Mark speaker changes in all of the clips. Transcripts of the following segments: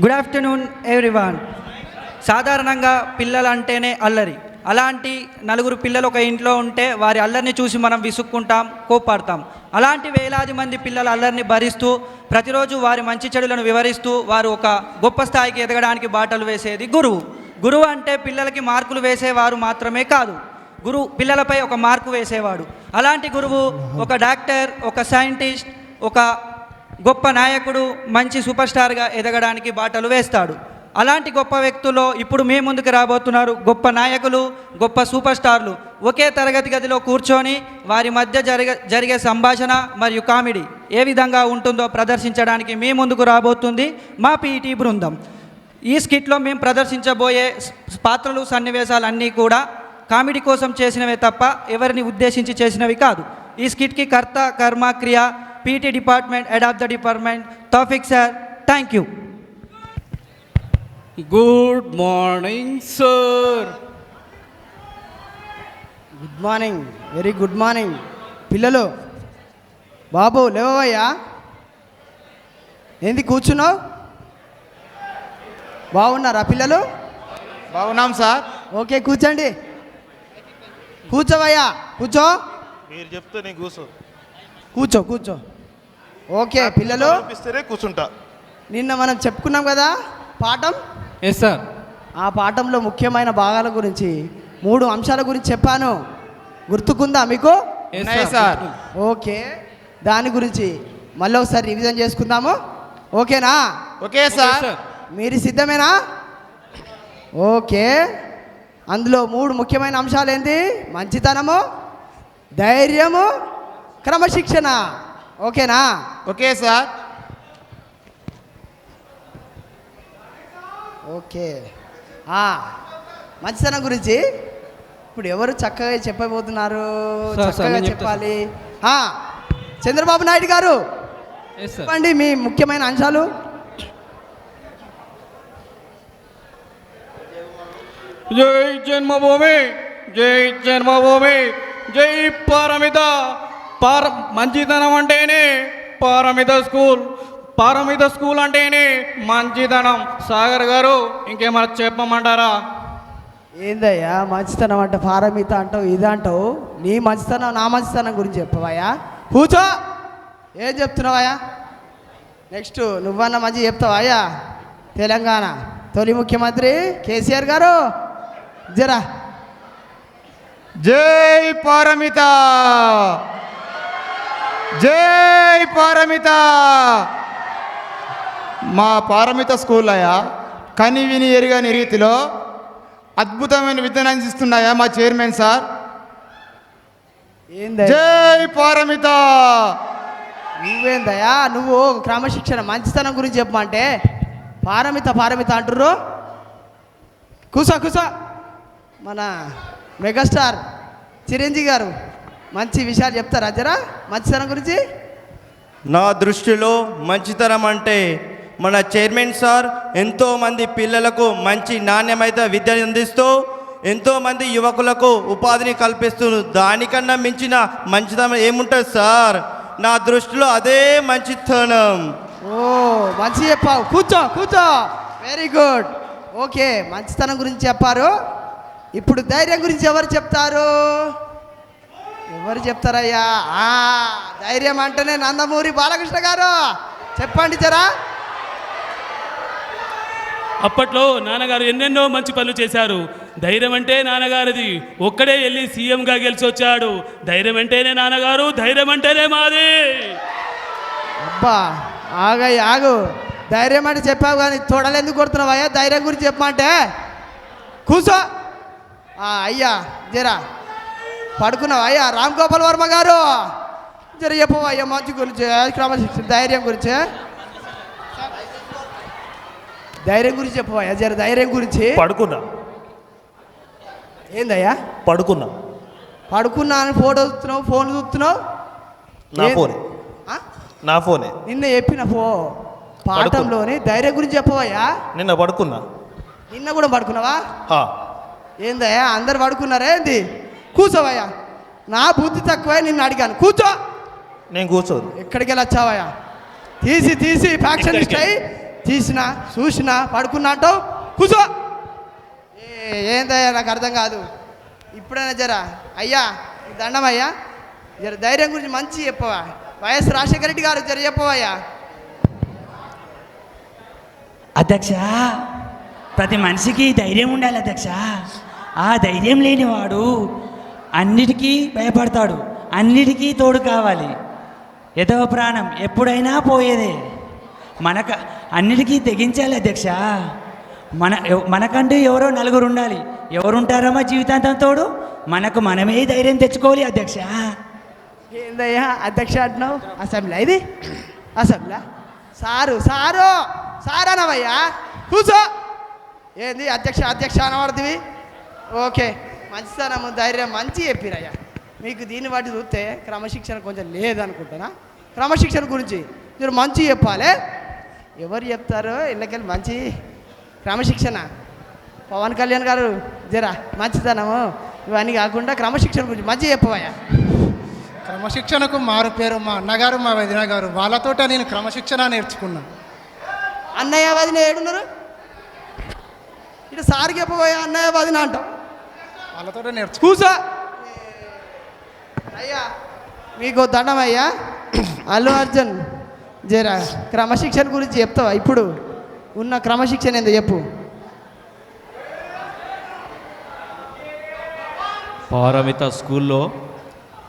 Speaker 1: Good afternoon everyone. సాధారణంగా పిల్లలు అంటేనే అల్లరి. అలాంటి నలుగురు పిల్లలు ఒక ఇంట్లో ఉంటే వారి అల్లరిని చూసి మనం విసుక్కుంటాం, కోప్పడతాం. అలాంటి వేలాది మంది పిల్లల అల్లరిని భరిస్తూ ప్రతిరోజు వారి మంచి చెడులను వివరిస్తూ వారు ఒక గొప్ప స్థాయికి ఎదగడానికి బాటలు వేసేది గురువు. గురువు అంటే పిల్లలకి మార్కులు వేసేవారు మాత్రమే కాదు, గురువు పిల్లలపై ఒక మార్కు వేసేవాడు. అలాంటి గురువు ఒక డాక్టర్, ఒక సైంటిస్ట్, ఒక గొప్ప నాయకుడు, మంచి సూపర్ స్టార్గా ఎదగడానికి బాటలు వేస్తాడు. అలాంటి గొప్ప వ్యక్తుల్లో ఇప్పుడు మీ ముందుకు రాబోతున్నారు గొప్ప నాయకులు, గొప్ప సూపర్ స్టార్లు. ఒకే తరగతి గదిలో కూర్చొని వారి మధ్య జరిగే సంభాషణ మరియు కామెడీ ఏ విధంగా ఉంటుందో ప్రదర్శించడానికి మీ ముందుకు రాబోతుంది మా పీఈటీ బృందం. ఈ స్కిట్లో మేము ప్రదర్శించబోయే పాత్రలు, సన్నివేశాలు అన్నీ కూడా కామెడీ కోసం చేసినవే తప్ప ఎవరిని ఉద్దేశించి చేసినవి కాదు. ఈ స్కిట్కి కర్త, కర్మ, క్రియ PT department, head of the department Taufiq sir. Thank you.
Speaker 2: Good morning sir.
Speaker 3: Good morning, very good morning పిల్లలు. బాబు లేవయ్యా, ఏంది కూర్చున్నావు? బాగున్నారా పిల్లలు?
Speaker 4: బాగున్నాం సార్.
Speaker 3: ఓకే కూర్చోండి. కూర్చోవయ్యా, కూర్చో.
Speaker 4: మీరు చెప్తే నేను
Speaker 3: కూర్చో కూర్చో. ఓకే పిల్లలు,
Speaker 4: కూర్చోనిపిస్తేనే కూర్చుంటా.
Speaker 3: నిన్న మనం చెప్పుకున్నాం కదా పాఠం.
Speaker 2: Yes sir.
Speaker 3: ఆ పాఠంలో ముఖ్యమైన భాగాల గురించి 3 అంశాల గురించి చెప్పాను, గుర్తుకుందా మీకు?
Speaker 4: సార్.
Speaker 3: ఓకే, దాని గురించి మళ్ళీ ఒకసారి రివిజన్ చేసుకుందాము. ఓకేనా?
Speaker 4: Okay sir.
Speaker 3: మీరు సిద్ధమేనా? ఓకే. అందులో 3 ముఖ్యమైన అంశాలు ఏంటి? మంచితనము, ధైర్యము, క్రమశిక్షణ. ఓకేనా?
Speaker 4: Okay sir.
Speaker 3: ఓకే. మంచితనం గురించి ఇప్పుడు ఎవరు చక్కగా చెప్పబోతున్నారు? చక్కగా చెప్పాలి. చంద్రబాబు నాయుడు గారు చెప్పండి మీ ముఖ్యమైన అంశాలు.
Speaker 2: జై జన్మభూమి, జై జన్మభూమి, జై పారమిత. మంచితనం అంటేనే పారమిత స్కూల్, పారమిత స్కూల్ అంటేనే మంచితనం. సాగర్ గారు ఇంకేమైనా చెప్పమంటారా?
Speaker 3: ఏందయ్యా మంచితనం అంటే పారమిత అంటావు, ఇదంటావు. నీ మంచితనం నా మంచితనం గురించి చెప్పవయ్యా. కూర్చో. ఏం చెప్తున్నావయ్యా? నెక్స్ట్ నువ్వన్నా మంచి చెప్తావా అయ్యా? తెలంగాణ తొలి ముఖ్యమంత్రి కేసీఆర్ గారు జరా.
Speaker 4: జై పారమిత, జై పారమిత. మా పారమిత స్కూల్ అయ్యా కని విని ఎరుగని రీతిలో అద్భుతమైన విద్యను అందిస్తున్నాయా మా చైర్మన్ సార్.
Speaker 3: ఏందయ్యా
Speaker 4: జై పారమిత.
Speaker 3: నువ్వేందయ్యా? నువ్వు క్రమశిక్షణ మంచితనం గురించి చెప్పమంటే పారమిత పారమిత అంటుర్రు. కూసో కూసో. మన మెగాస్టార్ చిరంజీవి గారు మంచి విషయాలు చెప్తారా జరా మంచితనం గురించి?
Speaker 5: నా దృష్టిలో మంచితనం అంటే మన చైర్మన్ సార్ ఎంతోమంది పిల్లలకు మంచి నాణ్యమైన విద్యను అందిస్తూ ఎంతోమంది యువకులకు ఉపాధిని కల్పిస్తూ దానికన్నా మించిన మంచితనం ఏముంటుంది సార్? నా దృష్టిలో అదే మంచితనం.
Speaker 3: ఓ మంచి చెప్పావు. కూర్చో కూర్చో. Very good. ఓకే, మంచితనం గురించి చెప్పారు. ఇప్పుడు ధైర్యం గురించి ఎవరు చెప్తారు? ఎవరు చెప్తారయ్యా? ధైర్యం అంటేనే నందమూరి బాలకృష్ణ గారు. చెప్పండి జరా.
Speaker 6: అప్పట్లో నాన్నగారు ఎన్నెన్నో మంచి పనులు చేశారు. ధైర్యం అంటే నాన్నగారిది. ఒక్కడే వెళ్ళి సీఎంగా గెలిచి వచ్చాడు. ధైర్యం అంటేనే నాన్నగారు, ధైర్యం అంటేనే మాది.
Speaker 3: అబ్బా ఆగయ్య ఆగు. ధైర్యం అంటే చెప్పావు కానీ తొడలు ఎందుకు కొడుతున్నావయ్యా? ధైర్యం గురించి చెప్పమంటే కూర్చో. అయ్యా జరా పడుకున్నావా అయ్యా? రామ్ గోపాల్ వర్మ గారు జర చెప్పవా అయ్యా మంచి గురించి, క్రమశిక్షణ, ధైర్యం గురించి. ధైర్యం గురించి చెప్పవా జర? ధైర్యం గురించి.
Speaker 7: పడుకున్నా.
Speaker 3: ఏందయ్యా?
Speaker 7: పడుకున్నా.
Speaker 3: పడుకున్నా అని ఫోటో చూస్తున్నావు, ఫోన్ చూస్తున్నావు.
Speaker 7: నా ఫోనే, నా ఫోనే.
Speaker 3: నిన్న చెప్పిన పాఠంలోని ధైర్యం గురించి చెప్పవయ్యా.
Speaker 7: నిన్న పడుకున్నా.
Speaker 3: నిన్న కూడా పడుకున్నావా? ఏందయ్యా అందరు పడుకున్నారా ఏంది? కూర్చోవయ్యా. నా బుద్ధి తక్కువ నిన్ను అడిగాను. కూర్చో.
Speaker 7: నేను కూర్చోదు.
Speaker 3: ఎక్కడికి వెళ్ళి వచ్చావయ్యా? తీసి ఫ్యాక్షన్ అయి తీసినా చూసినా పడుకున్నా అంటావు కూర్చో. ఏందయ్యా నాకు అర్థం కాదు. ఇప్పుడైనా జరా అయ్యా దండం అయ్యా, జర ధైర్యం గురించి మంచి చెప్పవా. వైఎస్ రాజశేఖర రెడ్డి గారు జర చెప్పవయ్యా.
Speaker 8: అధ్యక్ష, ప్రతి మనిషికి ధైర్యం ఉండాలి అధ్యక్ష. ఆ ధైర్యం లేనివాడు అన్నిటికీ భయపడతాడు, అన్నిటికీ తోడు కావాలి. ఎదవ ప్రాణం ఎప్పుడైనా పోయేదే. అన్నిటికీ తెగించాలి అధ్యక్ష. మనకంటూ ఎవరో నలుగురు ఉండాలి. ఎవరుంటారమ్మా జీవితాంతం తోడు? మనమే ధైర్యం తెచ్చుకోవాలి అధ్యక్ష.
Speaker 3: ఏందయ్యా అధ్యక్ష అంటున్నావు? అసెంబ్లీ ఇది అసెంబ్లీ? సారు అనవయ్యా, కూర్చో. ఏంది అధ్యక్ష అనబడుతుంది? ఓకే, మంచితనము ధైర్యం మంచి చెప్పిరయ్యా. మీకు దీన్ని బట్టి చూస్తే క్రమశిక్షణ కొంచెం లేదనుకుంటున్నా. క్రమశిక్షణ గురించి మీరు మంచి చెప్పాలి. ఎవరు చెప్తారో ఇళ్ళకెళ్ళి మంచి క్రమశిక్షణ? పవన్ కళ్యాణ్ గారు జరా మంచితనము ఇవన్నీ కాకుండా క్రమశిక్షణ గురించి మంచి చెప్పవయ్యా.
Speaker 9: క్రమశిక్షణకు మారు పేరు మా అన్నగారు మా వదిన గారు. వాళ్ళతోట నేను క్రమశిక్షణ నేర్చుకున్నాను.
Speaker 3: అన్నయ్య వదిన ఏడున్నారు? ఇటు సార్ చెప్పబోయా అన్నయ్య వదిన అంటాం.
Speaker 9: వాళ్ళతోట నేర్చుకు.
Speaker 3: కూసా అయ్యా, మీకు దండం అయ్యా. అల్లు అర్జున్ జరా క్రమశిక్షణ గురించి చెప్తావా? ఇప్పుడు ఉన్న క్రమశిక్షణ ఏందో చెప్పు.
Speaker 2: పారమిత స్కూల్లో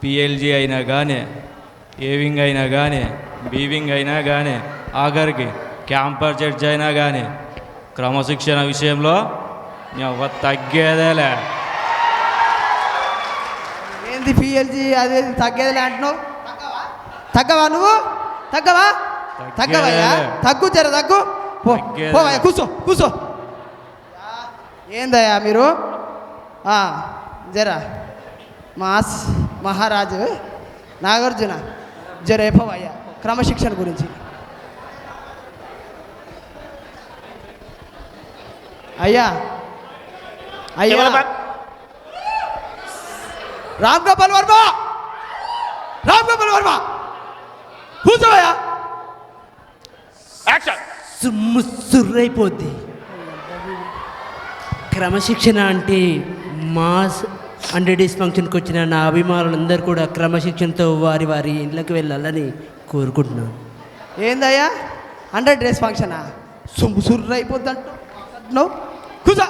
Speaker 2: పిఎల్జీ అయినా కానీ, ఏవింగ్ అయినా కానీ, బీవింగ్ అయినా కానీ, ఆఖరికి క్యాంపర్ జడ్జ్ అయినా కానీ క్రమశిక్షణ విషయంలో తగ్గేదేలే.
Speaker 3: ఏంది పిఎల్జీ అదే తగ్గేదిలే అంటున్నావు? తగ్గవా నువ్వు? తగ్గవయ్యా, తగ్గు జర తగ్గు. పోవయ్యా, కూర్చో. ఏందయ్యా మీరు జర మహారాజు నాగార్జున జర చెప్పవయ్యా క్రమశిక్షణ గురించి. అయ్యా రామ్ గోపాల్ వర్మ కూర్చోవయ్యా.
Speaker 8: సుర్రైపోద్ది. క్రమశిక్షణ అంటే మాస్ 100 డేస్ ఫంక్షన్కి వచ్చిన నా అభిమానులందరూ కూడా క్రమశిక్షణతో వారి ఇళ్ళకి వెళ్ళాలని కోరుకుంటున్నాను.
Speaker 3: ఏందయ్యా 100 డేస్ ఫంక్షనా? సుర్రైపోద్ది అంటున్నావు. కూర్చో.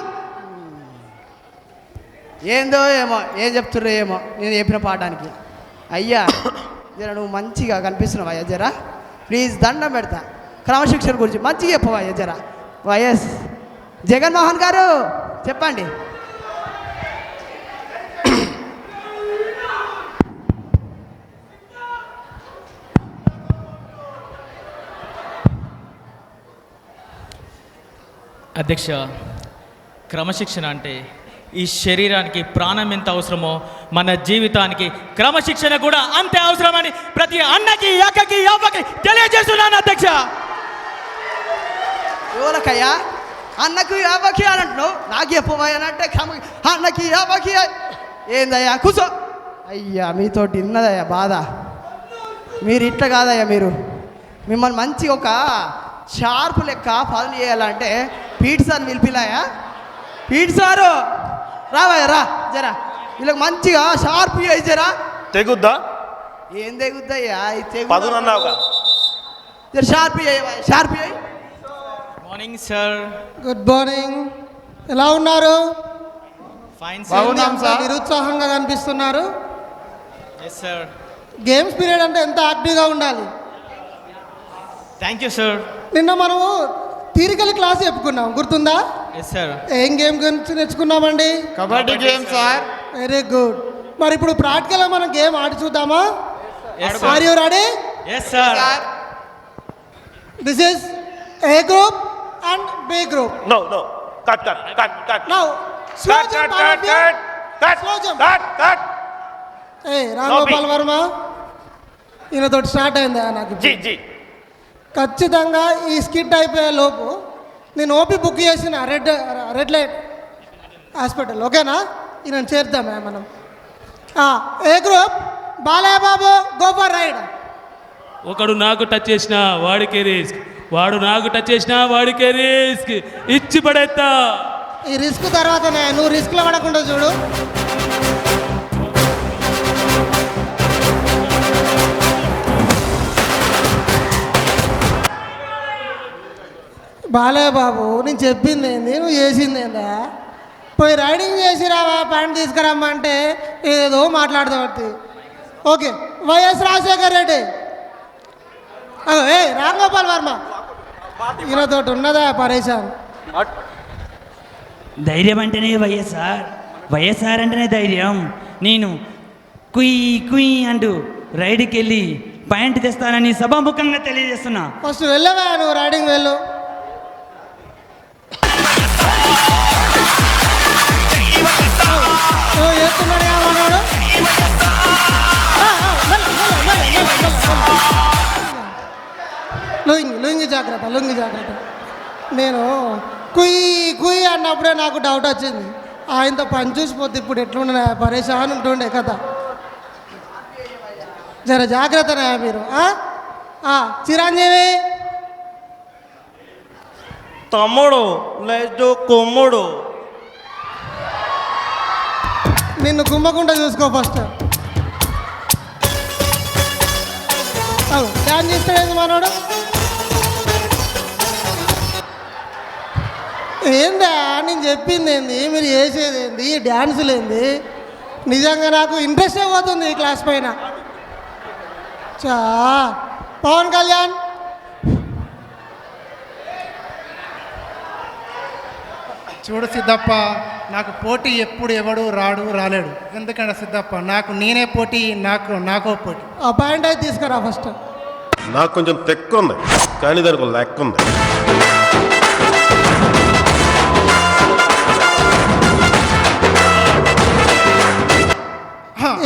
Speaker 3: ఏందో ఏమో ఏం చెప్తుర్రో ఏమో నేను చెప్పిన పాఠానికి. అయ్యా జర నువ్వు మంచిగా కనిపిస్తున్నావు అయ్యా. జరా ప్లీజ్ దండం పెడతా. క్రమశిక్షణ గురించి మంచిగా చెప్పవయ్యా జరా. వైఎస్ జగన్మోహన్ గారు చెప్పండి.
Speaker 10: అధ్యక్ష, క్రమశిక్షణ అంటే ఈ శరీరానికి ప్రాణం ఎంత అవసరమో మన జీవితానికి క్రమశిక్షణ కూడా అంతే అవసరమని ప్రతి అన్నకి అక్కకి అవ్వకి తెలియజేస్తున్నాను అధ్యక్ష.
Speaker 3: ఎవరికయ్యా అన్నకు యాభకి అని అంటున్నావు? నాకు చెప్పబోయానంటే అన్నకి యాభకి ఏందయ్యా? కూర్చో. అయ్యా మీతోటి ఉన్నదయ్యా బాధ. మీరు ఇట్లా కాదయ్యా, మిమ్మల్ని మంచి ఒక షార్ప్ లెక్క పనులు చేయాలంటే పీటీ సార్ పిలిపిలాయా. పీటీ సారు రావయ్యా, రా జరా వీళ్ళకి మంచిగా షార్ప్ చేయి జరా.
Speaker 7: తెగుద్దా?
Speaker 3: ఏం తెగుద్దయ్యా?
Speaker 7: పదునన్నావుగా.
Speaker 3: షార్ప్ చేయి.
Speaker 10: Morning sir.
Speaker 9: Good morning. ఎలా ఉన్నారు?
Speaker 10: ఫైన్
Speaker 4: బాగున్నాం సార్.
Speaker 9: నిరుత్సాహంగా కనిపిస్తున్నారు.
Speaker 10: Yes sir.
Speaker 9: గేమ్స్ పీరియడ్ అంటే ఎంత యాక్టివ్గా ఉండాలి.
Speaker 10: Thank you sir.
Speaker 9: నిన్న మనము థియరికల్ క్లాస్ చెప్పుకున్నాం, గుర్తుందా?
Speaker 10: Yes sir.
Speaker 9: ఏం గేమ్ గురించి నేర్చుకున్నామండి?
Speaker 4: Kabaddi game sir.
Speaker 9: Very good. మరి ఇప్పుడు ప్రాక్టికల్గా మనం గేమ్ ఆడి చూద్దామా? Are you ready?
Speaker 10: Yes sir.
Speaker 9: This is A group and B group.
Speaker 7: No cut
Speaker 9: now slow jump. A Ram Gopal Varma, ఈయనతో స్టార్ట్ అయిందా నాకు? ఖచ్చితంగా ఈ స్కిట్ అయిపోయే లోపు నేను ఓపీ బుక్ చేసిన రెడ్ లైట్ హాస్పిటల్, ఓకేనా? ఈయన చేద్దామే మనం. A group Balayya Babu, go for raid.
Speaker 6: ఒకడు నాకు టచ్ చేసిన వాడికి రిస్క్, వాడు నాకు టచ్ చేసినా వాడికే రిస్క్ ఇచ్చి పడేస్తా.
Speaker 9: ఈ రిస్క్ తర్వాతనే నువ్వు రిస్క్లో పడకుండా చూడు. బాలే బాబు, నేను చెప్పింది ఏంది, నువ్వు చేసింది ఏందా? పోయి రైడింగ్ చేసి రావా, ప్యాంట్ తీసుకురమ్మంటే ఏదో మాట్లాడతావు. Okay, YS Rajasekhar Reddy. A Ramgopal Varma, ఈయనతో ఉన్నదా పరేషాన్.
Speaker 11: ధైర్యం అంటేనే వైఎస్ఆర్, వైఎస్ఆర్ అంటేనే ధైర్యం. నేను కుయ్ కుయ్ అంటూ రైడ్కి వెళ్ళి పాయింట్ తెస్తానని సభాముఖంగా తెలియజేస్తున్నా.
Speaker 9: ఫస్ట్ వెళ్ళవా నువ్వు, రైడింగ్ వెళ్ళు. చేస్తున్నాడు మనోడు. లుంగి జాగ్రత్త, లుంగి జాగ్రత్త. నేను కుయ్ కుయ్ అన్నప్పుడే నాకు డౌట్ వచ్చింది. ఆయనతో పని చూసిపోతే ఇప్పుడు ఎట్లుండే పరేషాన్ ఉంటుండే కదా. జర జాగ్రత్తనే మీరు. చిరంజీవి
Speaker 5: తమ్ముడు లేదు కొమ్ముడు.
Speaker 9: నిన్ను కుమ్మకుండా చూసుకో ఫస్ట్. డ్యాన్స్ చేస్తాడేంది మనోడు. ఏందా నేను చెప్పింది ఏంది, మీరు చేసేది ఏంది, డ్యాన్సులు ఏంది? నిజంగా నాకు ఇంట్రెస్టే పోతుంది ఈ క్లాస్ పైన. పవన్ కళ్యాణ్
Speaker 12: చూడు సిద్ధప్ప, నాకు పోటీ ఎప్పుడు ఎవడు రాలేడు. ఎందుకంటే సిద్ధప్ప, నాకు నేనే పోటీ, నాకో పోటీ.
Speaker 9: ఆ పాయింట్ అయితే తీసుకురా ఫస్ట్.
Speaker 7: నాకు కొంచెం తెక్కు ఉంది, కానీ దానికి ఒక లెక్క ఉంది.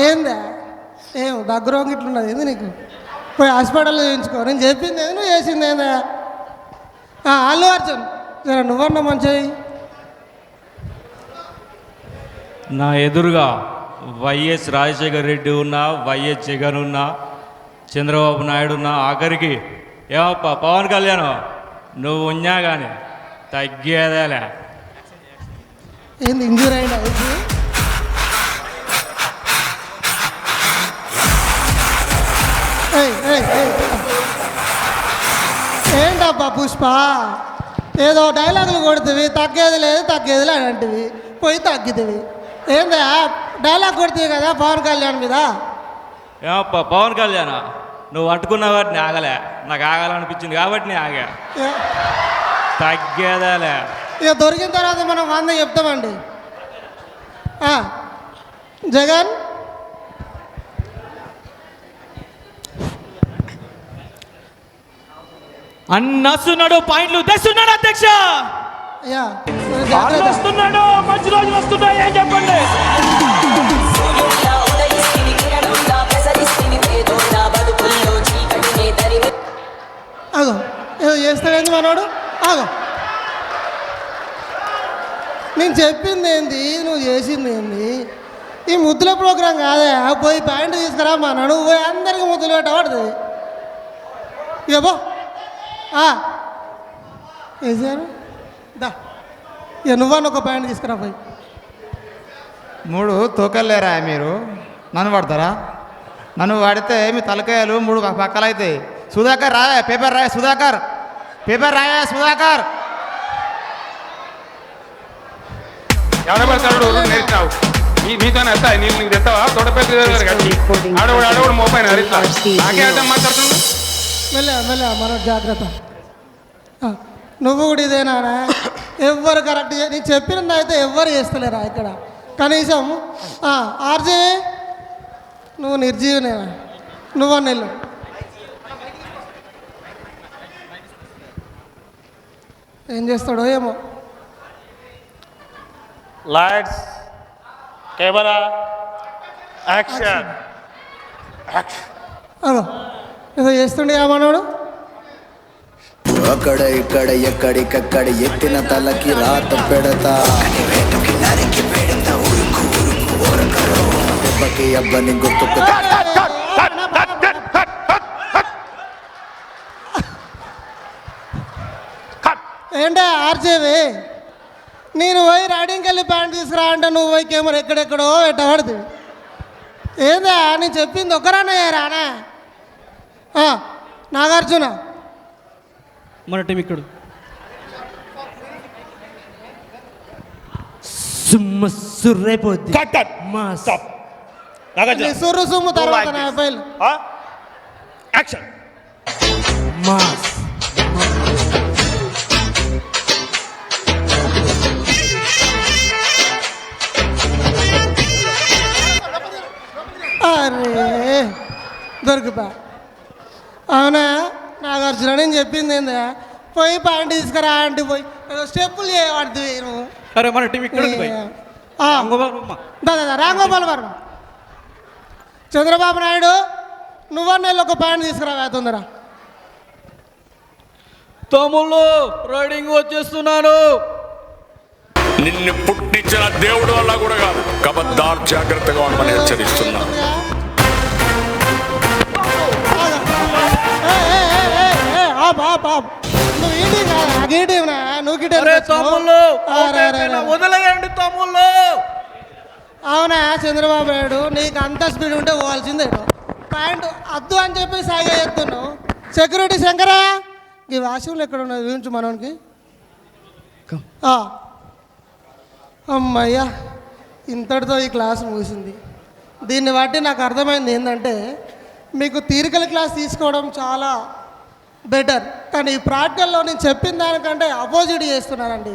Speaker 9: ఏందా ఏం దగ్గర ఇట్లున్నది ఏంది నీకు? పోయి హాస్పిటల్లో చూపించుకో. నేను చెప్పింది ఏంది, నువ్వు చేసింది ఏందా? అల్లు అర్జున్, జర నువ్వన్నా మంచి.
Speaker 2: నా ఎదురుగా వైఎస్ రాజశేఖర్ రెడ్డి ఉన్నా, వైఎస్ జగన్ ఉన్నా, చంద్రబాబు నాయుడు ఉన్నా, ఆఖరికి ఏమప్ప పవన్ కళ్యాణ్ నువ్వు ఉన్నా కానీ తగ్గేదేలే.
Speaker 9: ఏంది ఇంజూరీ అయినా? ఏంటబ్బా పుష్ప, ఏదో డైలాగులు కొడుతుంది, తగ్గేది లేదు అని అంటివి, పోయి తగ్గితివి. ఏందా డైలాగ్ కొడుతుంది కదా పవన్ కళ్యాణ్ మీద.
Speaker 2: ఏమప్ప పవన్ కళ్యాణ్ నువ్వు అంటుకున్న వాటిని ఆగలే, నాకు ఆగాలనిపించింది కాబట్టి నేను ఆగా. తగ్గేదేలే.
Speaker 9: ఇక దొరికిన తర్వాత మనం 100 చెప్తామండి. జగన్
Speaker 10: అన్నస్తున్నాడు, పాయింట్లు తెస్తున్నాడు అధ్యక్ష.
Speaker 6: వస్తున్నాడు, మంచి రోజులు వస్తున్నాయి, ఏం చెప్పండి.
Speaker 9: ఆగో ఏదో చేస్తాడేంది మనోడు. ఆగో నేను చెప్పింది ఏంది, నువ్వు చేసింది ఏంది? ఈ ముద్దుల ప్రోగ్రాం కాదే. పోయి ప్యాంటు తీసుకురా మా నువ్వు పోయి అందరికీ ముద్దులు పెట్టబడుతుంది. ఇక పో వేసారు దా. ఇక నువ్వన్న ఒక ప్యాంట్ తీసుకురా పోయి.
Speaker 4: 3 తోకలేరా మీరు? నన్ను పడతారా? నన్ను వాడితే మీ తలకాయలు 3 పక్కలు అవుతాయి. సుధాకర్ రాయా పేపర్, రాయా సుధాకర్, పేపర్ రాయా సుధాకర్.
Speaker 7: ఎవడబడతాడు నేర్చావు మీతో నీకు తెస్తావా? తోటపేట ఆడవాడు మోపైన నాకే అర్థం మాట్లాడుతున్నావు.
Speaker 9: మెల్ల మన జాగ్రత్త. నువ్వు కూడా ఇదేనా? ఎవ్వరు కరెక్ట్ నీకు చెప్పినది అయితే ఎవ్వరు చేస్తలేరా ఇక్కడ కనీసం. ఆర్జే నువ్వు నిర్జీవనేనా? నువ్వన్న వెళ్ళు. ఏం చేస్తాడో ఏమో.
Speaker 7: Lights, camera, action.
Speaker 9: అదో ఏదో చేస్తుండే ఆ మనోడు.
Speaker 13: అక్కడ ఇక్కడ ఎక్కడికక్కడ ఎత్తిన తలకి రాత పెడతా. దెబ్బకి అబ్బని గుర్తుకు.
Speaker 9: ఏంటే ఆర్చేవి నేను పోయి రైడింగ్కి వెళ్ళి ప్యాంట్ తీసుకురా అంటే నువ్వు పోయి కెమెరా ఎక్కడెక్కడో పెట్టబడుతుంది. ఏందా నేను చెప్పింది ఒకరానయ్యా రానా? నాగార్జున
Speaker 1: మన టీం ఇక్కడ
Speaker 8: సుర్రైపోద్ది
Speaker 9: సుర్రు సుమ్ము తర్వాత నా ఫైల్
Speaker 8: మాస్
Speaker 9: అరే దొరికిపా. అవునా నాగార్జున నేను చెప్పింది ఏందా పోయి ప్యాంట్ తీసుకురా అంటే పోయి స్టెప్పులు చేయబడుతుంది నువ్వు.
Speaker 1: అరే మన టీం ఇక్కడ
Speaker 9: రాంగోపాల్ వర్మ చంద్రబాబు నాయుడు నువ్వన్న వెళ్ళి ఒక ప్యాంట్ తీసుకురా తొందర.
Speaker 2: తమ్ముళ్ళు రైడింగ్ వచ్చేస్తున్నాను.
Speaker 14: నిన్ను పుట్టించిన దేవుడు వల్ల కూడా కాదు, కబద్దార్ జాగ్రత్తగా ఉండమని హెచ్చరిస్తున్నా.
Speaker 1: వదిలేయండి తమ్ముళ్ళు.
Speaker 9: అవునా చంద్రబాబు నాయుడు నీకు అంత స్పీడ్ ఉంటే పోవాల్సిందే. ప్యాంటు అద్దు అని చెప్పి సాగా చేస్తున్నావు. సెక్యూరిటీ శంకరా ఈ వాష్రూమ్లో ఎక్కడ ఉన్నది చూపించు మనోనికి. అమ్మయ్యా ఇంతటితో ఈ క్లాస్ ముగిసింది. దీన్ని బట్టి నాకు అర్థమైంది ఏంటంటే మీకు థియరికల్ క్లాస్ తీసుకోవడం చాలా బెటర్, కానీ ఈ ప్రాక్టికల్లో నేను చెప్పిన దానికంటే అపోజిట్ చేస్తున్నారండి.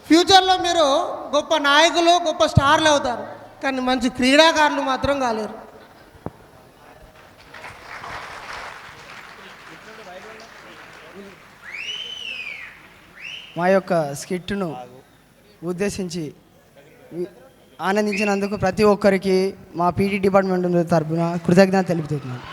Speaker 9: ఫ్యూచర్లో మీరు గొప్ప నాయకులు గొప్ప స్టార్లు అవుతారు, కానీ మంచి క్రీడాకారులు మాత్రం కాలేరు.
Speaker 3: మా యొక్క స్కిట్ను ఉద్దేశించి ఆనందించినందుకు ప్రతి ఒక్కరికి మా పీటీ డిపార్ట్మెంట్ తరఫున కృతజ్ఞత తెలుపుతున్నాను.